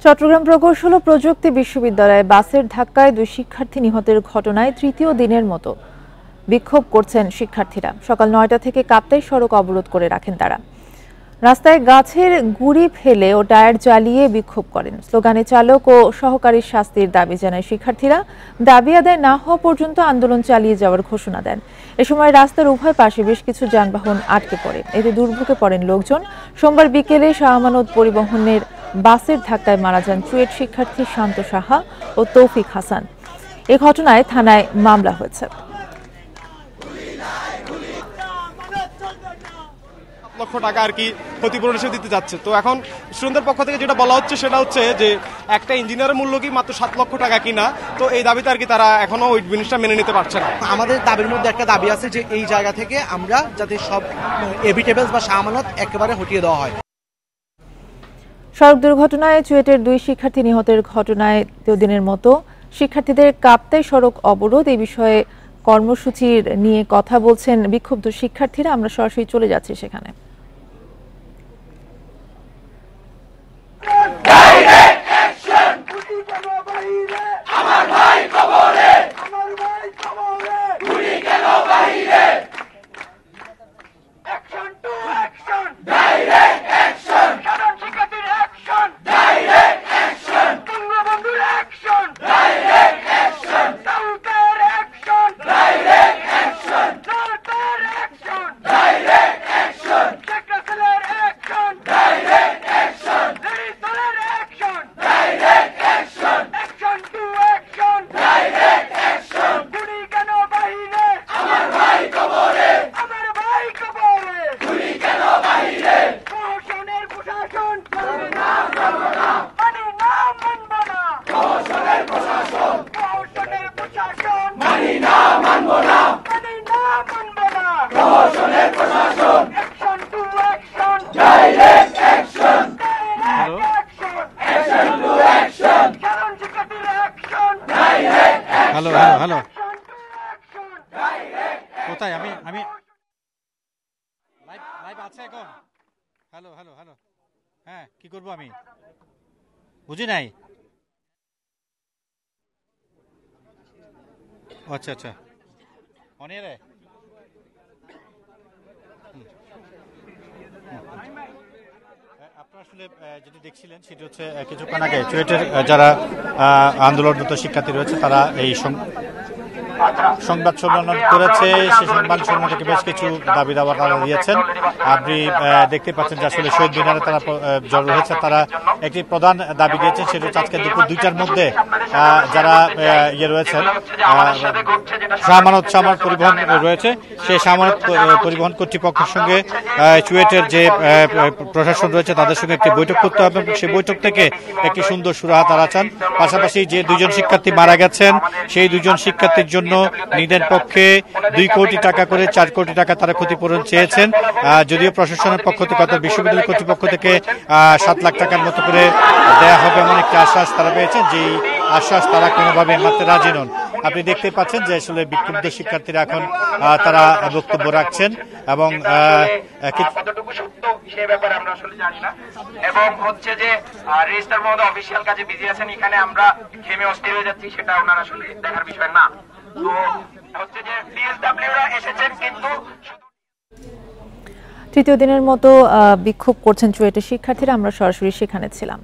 চট্টগ্রাম প্রকৌশল ও প্রযুক্তি বিশ্ববিদ্যালয়ে বাসের ধাক্কায় দুই শিক্ষার্থী নিহতের ঘটনায় তৃতীয় দিনের মতো বিক্ষোভ করছেন শিক্ষার্থীরা। সকাল ৯টা থেকে কাপ্তাই সড়ক অবরোধ করে রাখেন তারা। রাস্তায় গাছের গুঁড়ি ফেলে ও টায়ার জ্বালিয়ে বিক্ষোভ করেন। স্লোগানে চালক ও সহকারীর শাস্তির দাবি জানায় শিক্ষার্থীরা। দাবি আদায় না হওয়া পর্যন্ত আন্দোলন চালিয়ে যাওয়ার ঘোষণা দেন। এ সময় রাস্তার উভয় পাশে বেশ কিছু যানবাহন আটকে পড়ে, এতে দুর্ভোগে পড়েন লোকজন। সোমবার বিকেলে শাহ আমানত পরিবহনের বাসের ধাক্কায় মারা যান চুয়েট শিক্ষার্থী শান্ত সাহা ও তৌফিক হাসান। এ ঘটনায় থানায় মামলা হয়েছে। লক্ষ টাকা আর কি ক্ষতিপূরণ হিসেবে দিতে যাচ্ছে। তো এখন স্টুডেন্টদের পক্ষ থেকে যেটা বলা হচ্ছে সেটা হচ্ছে যে একটা ইঞ্জিনিয়ারের মূল্য কি মাত্র 7 লক্ষ টাকা কিনা। তো এই দাবিতে আর কি তারা এখনো ওই জিনিসটা মেনে নিতে পারছে না। আমাদের দাবির মধ্যে একটা দাবি আছে যে এই জায়গা থেকে আমরা যাতে সব এভিটেবলস বা শাহ আমানত একেবারে হটিয়ে দেওয়া হয়। সড়ক দুর্ঘটনায় চুয়েটের দুই শিক্ষার্থী নিহতের ঘটনায় তৃতীয় দিনের মতো শিক্ষার্থীদের কাপ্তাই সড়ক অবরোধ। এই বিষয়ে কর্মসূচির নিয়ে কথা বলছেন বিক্ষুব্ধ শিক্ষার্থীরা। আমরা সরাসরি চলে যাচ্ছি সেখানে। হ্যালো হ্যালো কোথায় আমি লাইভ আছে এখন? হ্যালো হ্যালো হ্যালো হ্যাঁ, কি করবো আমি বুঝি নাই। আচ্ছা আচ্ছা, অনিয়ারে আপনারা আসলে যেটি দেখছিলেন সেটি হচ্ছে কিছুক্ষণ আগে চুয়েটের যারা আন্দোলনরত শিক্ষার্থী রয়েছে তারা এই সংবাদ সম্মেলন করেছে। সেই সংবাদ সম্মেলন থেকে বেশ কিছু দাবি দাবা তারা দিয়েছেন। আপনি দেখতে পাচ্ছেন যে আসলে শহীদ মিনারে তারা জড়ো হয়েছে। তারা একটি প্রধান দাবি দিয়েছেন, সেটা হচ্ছে আজকে দুপুর 2টার মধ্যে যারা রয়েছেন শাহ আমানত পরিবহন রয়েছে, সেই শাহ আমানত পরিবহন কর্তৃপক্ষের সঙ্গে চুয়েটের যে প্রশাসন রয়েছে তাদের সঙ্গে একটি বৈঠক করতে হবে এবং সেই বৈঠক থেকে একটি সুন্দর সুরাহা তারা চান। পাশাপাশি যে দুজন শিক্ষার্থী মারা গেছেন সেই দুজন শিক্ষার্থীর জন্য নিজের পক্ষে 2 কোটি টাকা করে 4 কোটি টাকা তারা ক্ষতিপূরণ চেয়েছেন। যদিও প্রশাসনের পক্ষ থেকে অর্থাৎ বিশ্ববিদ্যালয় কর্তৃপক্ষ থেকে 7 লাখ টাকার মতো করে দেওয়া হবে এমন একটি আশ্বাস তারা পেয়েছেন, যেই আশ্বাস তারা কোনোভাবে মানতে রাজি নন। আপনি দেখতে পাচ্ছেন যে আসলে বিক্ষুব্ধ শিক্ষার্থীরা এখন তারা বক্তব্য রাখছেন এবং কতটুকু সত্য সে ব্যাপারে আমরা আসলে জানি না। এবং হচ্ছে যে রেজিস্ট্রার মহোদয় অফিসিয়াল কাজে বিজি আছেন, এখানে আমরা ঘেমে অস্থির হয়ে যাচ্ছি, সেটা ওনার আসলে দেখার বিষয় না। তো হচ্ছে যে পিএসডব্লিউরা এসেছেন, কিন্তু তৃতীয় দিনের মতো বিক্ষোভ করছেন চুয়েটের শিক্ষার্থীরা। আমরা সরাসরি সেখানে ছিলাম।